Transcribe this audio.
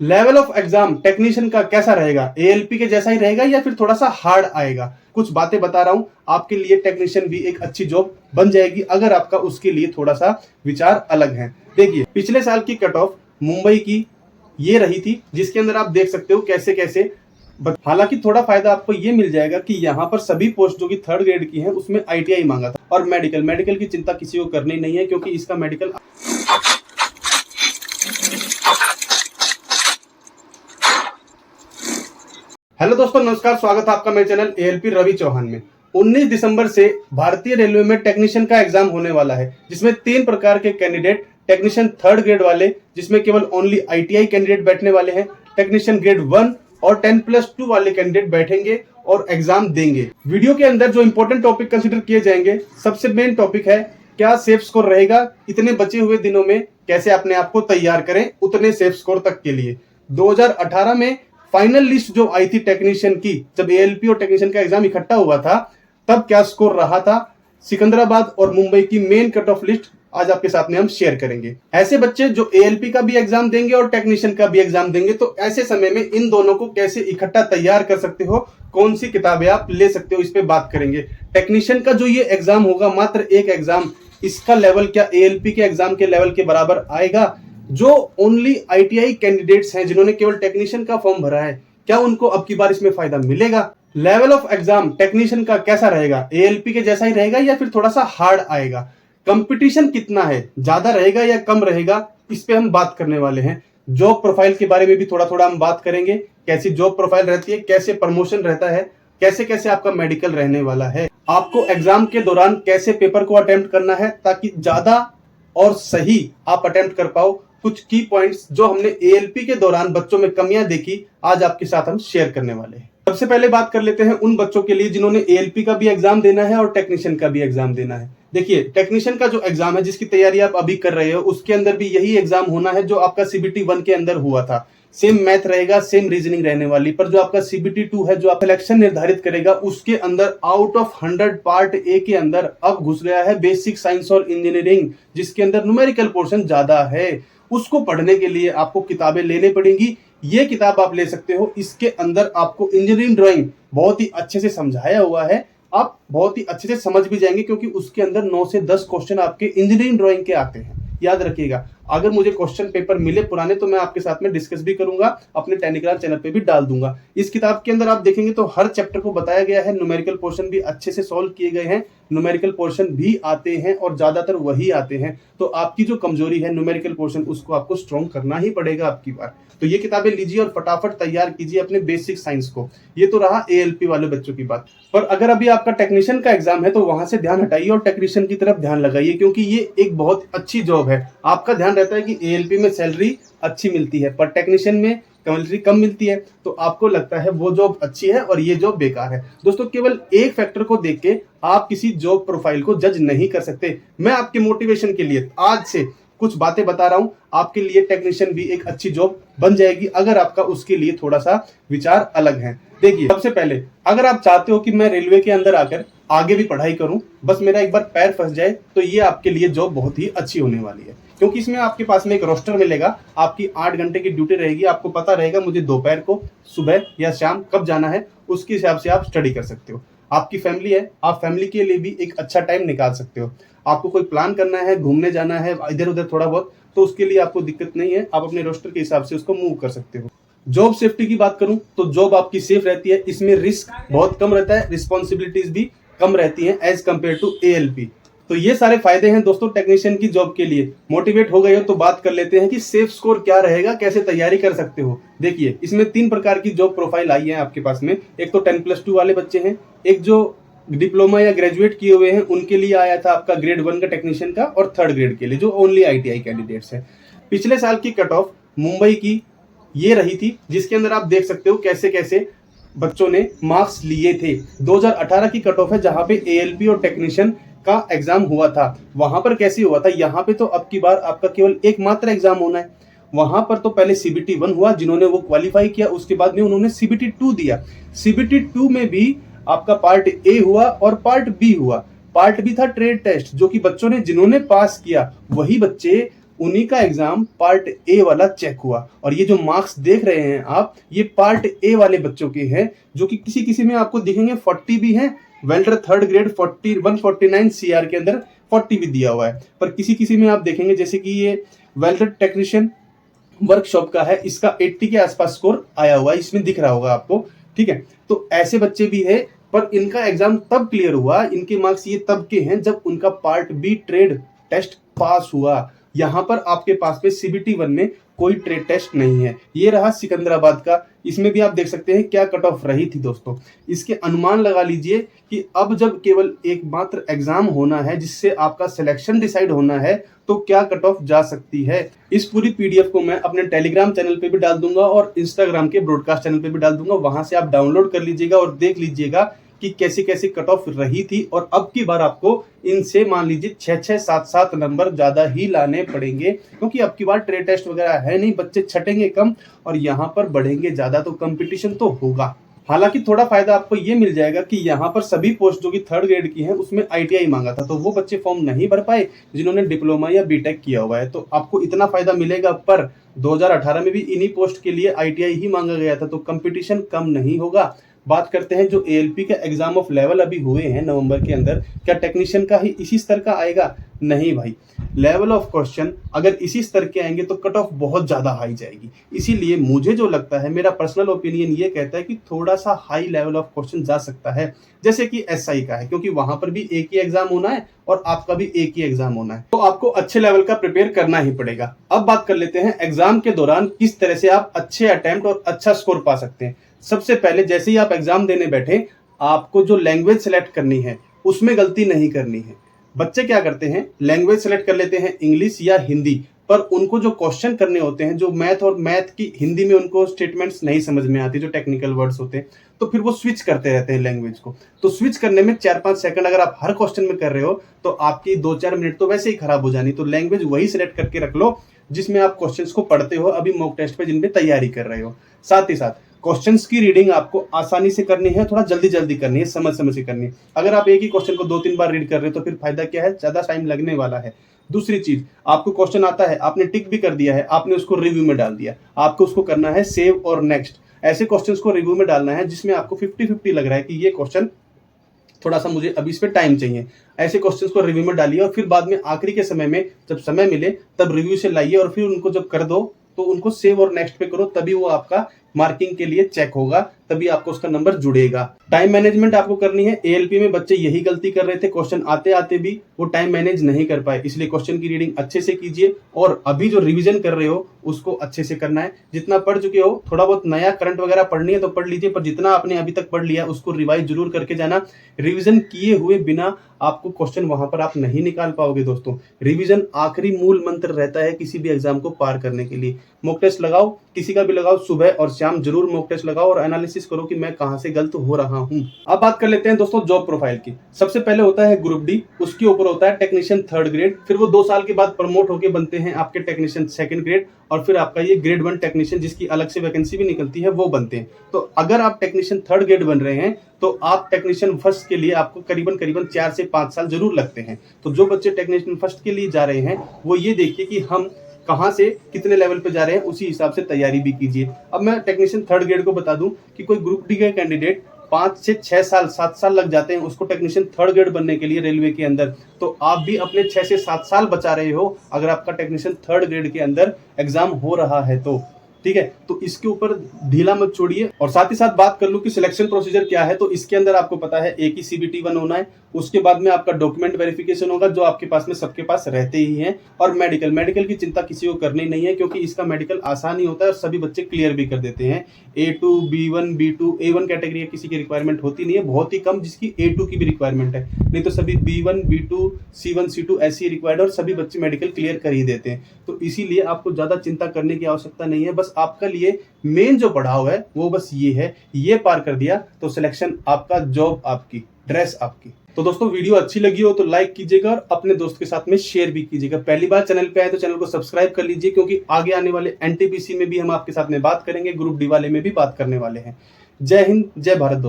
Level of exam technician का कैसा रहेगा? एएलपी के जैसा ही रहेगा या फिर थोड़ा सा हार्ड आएगा? कुछ बातें बता रहा हूं, आपके लिए टेक्नीशियन भी एक अच्छी जॉब बन जाएगी अगर आपका उसके लिए थोड़ा सा विचार अलग है। देखिए, पिछले साल की कट ऑफ मुंबई की ये रही थी, जिसके अंदर आप देख सकते हो कैसे कैसे। हालांकि थोड़ा फायदा आपको ये मिल जाएगा कि यहाँ पर सभी पोस्ट जो कि थर्ड ग्रेड की है उसमें आईटीआई मांगा था। और मेडिकल की चिंता किसी को करनी नहीं है, क्योंकि इसका मेडिकल। हेलो दोस्तों, नमस्कार, स्वागत है आपका मेरे चैनल एएलपी रवि चौहान में। 19 दिसंबर से भारतीय रेलवे में टेक्नीशियन का एग्जाम होने वाला है, जिसमें 3 प्रकार के कैंडिडेट, टेक्नीशियन थर्ड ग्रेड वाले जिसमें केवल ओनली आईटीआई कैंडिडेट बैठने वाले हैं, टेक्नीशियन ग्रेड 1 और 10+2 वाले कैंडिडेट बैठेंगे और एग्जाम देंगे। वीडियो के अंदर जो इंपॉर्टेंट टॉपिक कंसिडर किए जाएंगे, सबसे मेन टॉपिक है क्या सेफ स्कोर रहेगा इतने बचे हुए दिनों में, कैसे अपने आप को तैयार करें उतने सेफ स्कोर तक के लिए। 2018 में फाइनल लिस्ट जो आई थी टेक्नीशियन की, जब एएलपी और टेक्नीशियन का एग्जाम इकट्ठा हुआ था, तब क्या स्कोर रहा था। सिकंदराबाद और मुंबई की मेन कट ऑफ लिस्ट आज आपके साथ में हम शेयर करेंगे। ऐसे बच्चे जो एएलपी का भी एग्जाम देंगे और टेक्नीशियन का भी एग्जाम देंगे, तो ऐसे समय में इन दोनों को कैसे इकट्ठा तैयार कर सकते हो, कौन सी किताबें आप ले सकते हो, इस पे बात करेंगे। टेक्नीशियन का जो ये एग्जाम होगा, मात्र एक एग्जाम, इसका लेवल क्या एएलपी के एग्जाम के लेवल के बराबर आएगा? जो ओनली आईटीआई कैंडिडेट्स हैं, जिन्होंने केवल टेक्नीशियन का फॉर्म भरा है, क्या उनको अब की बार इसमें फायदा मिलेगा? लेवल ऑफ एग्जाम टेक्नीशियन का कैसा रहेगा? एएलपी के जैसा ही रहेगा या फिर थोड़ा सा हार्ड आएगा? कंपटीशन कितना है, ज्यादा रहेगा या कम रहेगा, इस पे हम बात करने वाले हैं। जॉब प्रोफाइल के बारे में भी थोड़ा थोड़ा हम बात करेंगे, कैसी जॉब प्रोफाइल रहती है, कैसे प्रमोशन रहता है, कैसे कैसे आपका मेडिकल रहने वाला है, आपको एग्जाम के दौरान कैसे पेपर को अटेम्प्ट करना है ताकि ज्यादा और सही आप अटेम्प्ट कर पाओ। कुछ की पॉइंट्स जो हमने एएलपी के दौरान बच्चों में कमियां देखी, आज आपके साथ हम शेयर करने वाले हैं। सबसे पहले बात कर लेते हैं उन बच्चों के लिए जिन्होंने एएलपी का भी एग्जाम देना है और टेक्नीशियन का भी एग्जाम देना है। देखिए, टेक्नीशियन का जो एग्जाम है, जिसकी तैयारी आप अभी कर रहे हो, उसके अंदर भी यही एग्जाम होना है जो आपका सीबीटी 1 के अंदर हुआ था। सेम मैथ रहेगा, सेम रीजनिंग रहने वाली, पर जो आपका सीबीटी 2 है, जो आप सिलेक्शन निर्धारित करेगा, उसके अंदर आउट ऑफ 100 पार्ट ए के अंदर अब घुस गया है बेसिक साइंस और इंजीनियरिंग, जिसके अंदर न्यूमेरिकल पोर्शन ज्यादा है। उसको पढ़ने के लिए आपको किताबें लेने पड़ेंगी। ये किताब आप ले सकते हो, इसके अंदर आपको इंजीनियरिंग ड्राइंग बहुत ही अच्छे से समझाया हुआ है, आप बहुत ही अच्छे से समझ भी जाएंगे, क्योंकि उसके अंदर 9 से 10 क्वेश्चन आपके इंजीनियरिंग ड्राइंग के आते हैं। याद रखिएगा, अगर मुझे क्वेश्चन पेपर मिले पुराने तो मैं आपके साथ में डिस्कस भी करूंगा, अपने टेलीग्राम चैनल पे भी डाल दूंगा। इस किताब के अंदर आप देखेंगे तो हर चैप्टर को बताया गया है, न्यूमेरिकल पोर्शन भी अच्छे से सॉल्व किए गए हैं, न्यूमेरिकल पोर्शन भी आते हैं और ज्यादातर वही आते हैं। तो आपकी जो कमजोरी है न्यूमेरिकल पोर्शन, उसको आपको स्ट्रॉन्ग करना ही पड़ेगा आपकी बार। तो ये किताबें लीजिए और फटाफट तैयार कीजिए अपने बेसिक साइंस को। ये तो रहा एएलपी वाले बच्चों की बात। पर अगर अभी आपका टेक्नीशियन का एग्जाम है तो वहां से ध्यान हटाइए और टेक्नीशियन की तरफ ध्यान लगाइए, क्योंकि ये एक बहुत अच्छी जॉब है। आपका ध्यान रहता है कि एएलपी में सैलरी अच्छी मिलती है, पर टेक्नीशियन में सैलरी कम मिलती है, तो आपको लगता है वो जॉब अच्छी है और ये जॉब बेकार है। दोस्तों, केवल एक फैक्टर को देख के आप किसी जॉब प्रोफाइल को जज नहीं कर सकते। मैं आपके मोटिवेशन के लिए आज से कुछ बातें बता रहा हूं, आपके लिए टेक्नीशियन भी एक अच्छी जॉब बन जाएगी अगर आपका उसके लिए थोड़ा सा विचार अलग है। देखिए, सबसे पहले अगर आप चाहते हो कि मैं रेलवे के अंदर आकर आगे भी पढ़ाई करूं, बस मेरा एक बार पैर फंस जाए, तो ये आपके लिए जॉब बहुत ही अच्छी होने वाली है, क्योंकि इसमें आपके पास में एक रोस्टर मिलेगा, आपकी 8 घंटे की ड्यूटी रहेगी, आपको पता रहेगा मुझे दोपहर को, सुबह या शाम कब जाना है, उसके हिसाब से आप स्टडी कर सकते हो। आपकी फैमिली है, आप फैमिली के लिए भी एक अच्छा टाइम निकाल सकते हो। आपको कोई प्लान करना है, घूमने जाना है इधर उधर थोड़ा बहुत, तो उसके लिए आपको दिक्कत नहीं है, आप अपने रोस्टर के हिसाब से उसको मूव कर सकते हो। जॉब सेफ्टी की बात करूं तो जॉब आपकी सेफ रहती है, इसमें रिस्क बहुत कम रहता है, रिस्पॉन्सिबिलिटीज भी कम रहती हैं एज कम्पेयर टू एएलपी। तो ये सारे फायदे हैं दोस्तों टेक्नीशियन की जॉब के लिए। मोटिवेट हो गए हो तो बात कर लेते हैं कि सेफ स्कोर क्या रहेगा, कैसे तैयारी कर सकते हो। देखिए, इसमें 3 प्रकार की जॉब प्रोफाइल आई है आपके पास में। एक तो 10+2 वाले बच्चे हैं, एक जो डिप्लोमा या ग्रेजुएट किए हुए हैं उनके लिए आया था आपका ग्रेड 1 का टेक्नीशियन का, और थर्ड ग्रेड के लिए जो ओनली आईटीआई कैंडिडेट्स हैं। पिछले साल की कट ऑफ मुंबई की ये रही थी, जिसके अंदर आप देख सकते हो कैसे कैसे बच्चों ने मार्क्स लिए थे। 2018 की कट ऑफ है, जहां पे एएलपी और टेक्नीशियन का एग्जाम हुआ था। वहां पर कैसे हुआ था, यहाँ पे तो अब की बार आपका केवल एकमात्र एग्जाम होना है। वहां पर तो पहले सीबीटी 1 हुआ, जिन्होंने वो क्वालिफाई किया, उसके बाद में उन्होंने सीबीटी 2 दिया। सीबीटी 2 में भी आपका पार्ट ए हुआ और पार्ट बी हुआ। पार्ट बी था ट्रेड टेस्ट, जो कि बच्चों ने जिन्होंने पास किया वही बच्चे उन्हीं का एग्जाम पार्ट ए वाला चेक हुआ। और ये जो मार्क्स देख रहे हैं आप, ये पार्ट ए वाले बच्चों के हैं, जो कि किसी किसी में आपको दिखेंगे 40 भी हैं। वेल्डर थर्ड ग्रेड 40 149 सीआर के अंदर 40 भी दिया हुआ है। पर किसी किसी में आप देखेंगे, जैसे कि ये वेल्डर टेक्नीशियन वर्कशॉप का है, इसका 80 के आसपास स्कोर आया हुआ है, इसमें दिख रहा होगा आपको। ठीक है, तो ऐसे बच्चे भी है, पर इनका एग्जाम तब क्लियर हुआ, इनके मार्क्स ये तब के हैं जब उनका part B trade test pass हुआ। यहाँ पर आपके पास में CBT 1 में कोई ट्रेड टेस्ट नहीं है। ये रहा सिकंदराबाद का, इसमें भी आप देख सकते हैं क्या कट ऑफ रही थी दोस्तों। इसके अनुमान लगा लीजिए कि अब जब केवल एकमात्र एग्जाम होना है जिससे आपका सिलेक्शन डिसाइड होना है, तो क्या कट ऑफ जा सकती है। इस पूरी PDF को मैं अपने टेलीग्राम चैनल पे भी डाल दूंगा और इंस्टाग्राम के ब्रॉडकास्ट चैनल पे भी डाल दूंगा, वहां से आप डाउनलोड कर लीजिएगा और देख लीजिएगा कि कैसे कैसे कट ऑफ रही थी। और अब की बार आपको इनसे मान लीजिए 6-6, 7-7 नंबर ज्यादा ही लाने पड़ेंगे, क्योंकि अब की बार ट्रेड टेस्ट वगैरह है नहीं, बच्चे छटेंगे कम और यहाँ पर बढ़ेंगे ज्यादा, तो कंपटीशन तो होगा। हालांकि थोड़ा फायदा आपको ये मिल जाएगा कि यहाँ पर सभी पोस्ट जो कि थर्ड ग्रेड की हैं उसमें ITI मांगा था, तो वो बच्चे फॉर्म नहीं भर पाए जिन्होंने डिप्लोमा या BTech किया हुआ है, तो आपको इतना फायदा मिलेगा। पर 2018 में भी इन्हीं पोस्ट के लिए ITI ही मांगा गया था, तो कंपटीशन कम नहीं होगा। बात करते हैं जो ALP का एग्जाम ऑफ लेवल अभी हुए हैं नवंबर के अंदर, क्या टेक्नीशियन का ही इसी स्तर का आएगा? नहीं भाई, लेवल ऑफ क्वेश्चन अगर इसी स्तर के आएंगे तो कट ऑफ बहुत ज्यादा हाई जाएगी। इसीलिए मुझे जो लगता है, मेरा पर्सनल ओपिनियन ये कहता है कि थोड़ा सा हाई लेवल ऑफ क्वेश्चन जा सकता है, जैसे कि SI का है, क्योंकि वहां पर भी एक ही एग्जाम होना है और आपका भी एक ही एग्जाम होना है, तो आपको अच्छे लेवल का प्रिपेयर करना ही पड़ेगा। अब बात कर लेते हैं एग्जाम के दौरान किस तरह से आप अच्छे अटेम्प्ट और अच्छा स्कोर पा सकते हैं। सबसे पहले जैसे ही आप एग्जाम देने बैठे, आपको जो लैंग्वेज सेलेक्ट करनी है उसमें गलती नहीं करनी है। बच्चे क्या करते हैं, लैंग्वेज सेलेक्ट कर लेते हैं इंग्लिश या हिंदी, पर उनको जो क्वेश्चन करने होते हैं, जो मैथ की हिंदी में उनको स्टेटमेंट्स नहीं समझ में आती, जो टेक्निकल वर्ड्स होते हैं, तो फिर वो स्विच करते रहते हैं लैंग्वेज को। तो स्विच करने में 4-5 सेकंड अगर आप हर क्वेश्चन में कर रहे हो तो आपकी 2-4 मिनट तो वैसे ही खराब हो जानी। तो लैंग्वेज वही सिलेक्ट करके रख लो जिसमें आप क्वेश्चंस को पढ़ते हो अभी मॉक टेस्ट पे, जिन पे तैयारी कर रहे हो। साथ ही साथ क्वेश्चंस की रीडिंग आपको आसानी से करनी है, थोड़ा जल्दी जल्दी करनी है, समझ समझ के करनी है। अगर आप एक ही क्वेश्चन को 2-3 बार रीड कर रहे हो तो फिर फायदा क्या है, ज्यादा टाइम लगने वाला है। दूसरी चीज, आपको क्वेश्चन आता है, आपने टिक भी कर दिया है, आपने उसको रिव्यू में डाल दिया, आपको उसको करना है सेव और नेक्स्ट। ऐसे क्वेश्चंस को रिव्यू में डालना है जिसमें आपको 50-50 लग रहा है कि ये क्वेश्चन थोड़ा सा मुझे अभी इस पे टाइम चाहिए। ऐसे क्वेश्चंस को रिव्यू में डालिए और फिर बाद में आखिरी के समय में जब समय मिले तब रिव्यू से लाइए और फिर उनको जब कर दो तो उनको सेव और नेक्स्ट पे करो, तभी वो आपका मार्किंग के लिए चेक होगा, तभी आपको उसका नंबर जुड़ेगा। टाइम मैनेजमेंट आपको करनी है। ALP में बच्चे यही गलती कर रहे थे, क्वेश्चन आते आते भी वो टाइम मैनेज नहीं कर पाए, इसलिए क्वेश्चन की रीडिंग अच्छे से कीजिए और अभी जो रिवीजन कर रहे हो उसको अच्छे से करना है। जितना पढ़ चुके हो, थोड़ा बहुत नया करंट वगैरह पढ़नी है तो पढ़ लीजिए, पर जितना आपने अभी तक पढ़ लिया उसको रिवाइज जरूर करके जाना। रिविजन किए हुए बिना आपको क्वेश्चन वहां पर आप नहीं निकाल पाओगे दोस्तों। रिवीजन आखिरी मूल मंत्र रहता है किसी भी एग्जाम को पार करने के लिए। मॉक टेस्ट लगाओ, किसी का भी लगाओ, सुबह और शाम जरूर मॉक टेस्ट लगाओ और एनालिसिस करो कि मैं कहां से गलत हो रहा हूं। अब बात कर लेते हैं दोस्तों जॉब प्रोफाइल की। सबसे पहले होता है ग्रुप डी, उसके ऊपर होता है टेक्नीशियन थर्ड ग्रेड, फिर वो 2 साल के बाद प्रमोट होकर बनते हैं आपके टेक्नीशियन सेकंड ग्रेड, और फिर आपका ये ग्रेड 1 टेक्नीशियन जिसकी अलग से वैकेंसी भी निकलती है वो बनते हैं। तो अगर आप टेक्नीशियन थर्ड ग्रेड बन रहे हैं तो आप टेक्नीशियन फर्स्ट के लिए आपको करीबन 4 से 5 साल जरूर लगते हैं। तो जो बच्चे टेक्नीशियन फर्स्ट के लिए जा रहे हैं वो ये देखिए कि हम कहां से कितने लेवल पे जा रहे हैं, उसी हिसाब से तैयारी भी कीजिए। अब मैं टेक्नीशियन थर्ड ग्रेड को बता दूं कि कोई ग्रुप डी का कैंडिडेट 5 से 6 साल 7 साल लग जाते हैं उसको टेक्नीशियन थर्ड ग्रेड बनने के लिए रेलवे के अंदर, तो आप भी अपने 6 से 7 साल बचा रहे हो अगर आपका टेक्नीशियन थर्ड ग्रेड के अंदर एग्जाम हो रहा है तो। ठीक है, तो इसके ऊपर ढीला मत छोड़िए। और साथ ही साथ बात कर लूं कि सिलेक्शन प्रोसीजर क्या है, तो इसके अंदर आपको पता है एक ही CBT 1 होना है, उसके बाद में आपका डॉक्यूमेंट वेरिफिकेशन होगा जो आपके पास में सबके पास रहते ही हैं, और मेडिकल की चिंता किसी को करनी नहीं है क्योंकि इसका मेडिकल आसान ही होता है और सभी बच्चे क्लियर भी कर देते हैं। A2, B1, B2, A1 category किसी की रिक्वायरमेंट होती नहीं है, बहुत ही कम जिसकी A2 की भी रिक्वायरमेंट है, नहीं तो सभी B1, B2, C1, C2 ऐसी रिक्वायर्ड और सभी बच्चे मेडिकल क्लियर कर ही देते हैं। तो इसीलिए आपको ज्यादा चिंता करने की आवश्यकता नहीं है। बस आपका लिए मेन जो पढ़ाव है वो बस ये है, ये पार कर दिया तो सिलेक्शन आपका, जॉब आपकी, ड्रेस आपकी। तो दोस्तों वीडियो अच्छी लगी हो तो लाइक कीजिएगा और अपने दोस्त के साथ में शेयर भी कीजिएगा। पहली बार चैनल पे आए तो चैनल को सब्सक्राइब कर लीजिए क्योंकि आगे आने वाले NTPC में भी हम आपके साथ में बात करेंगे, ग्रुप डी वाले में भी बात करने वाले हैं। जय हिंद, जय भारत दोस्तों।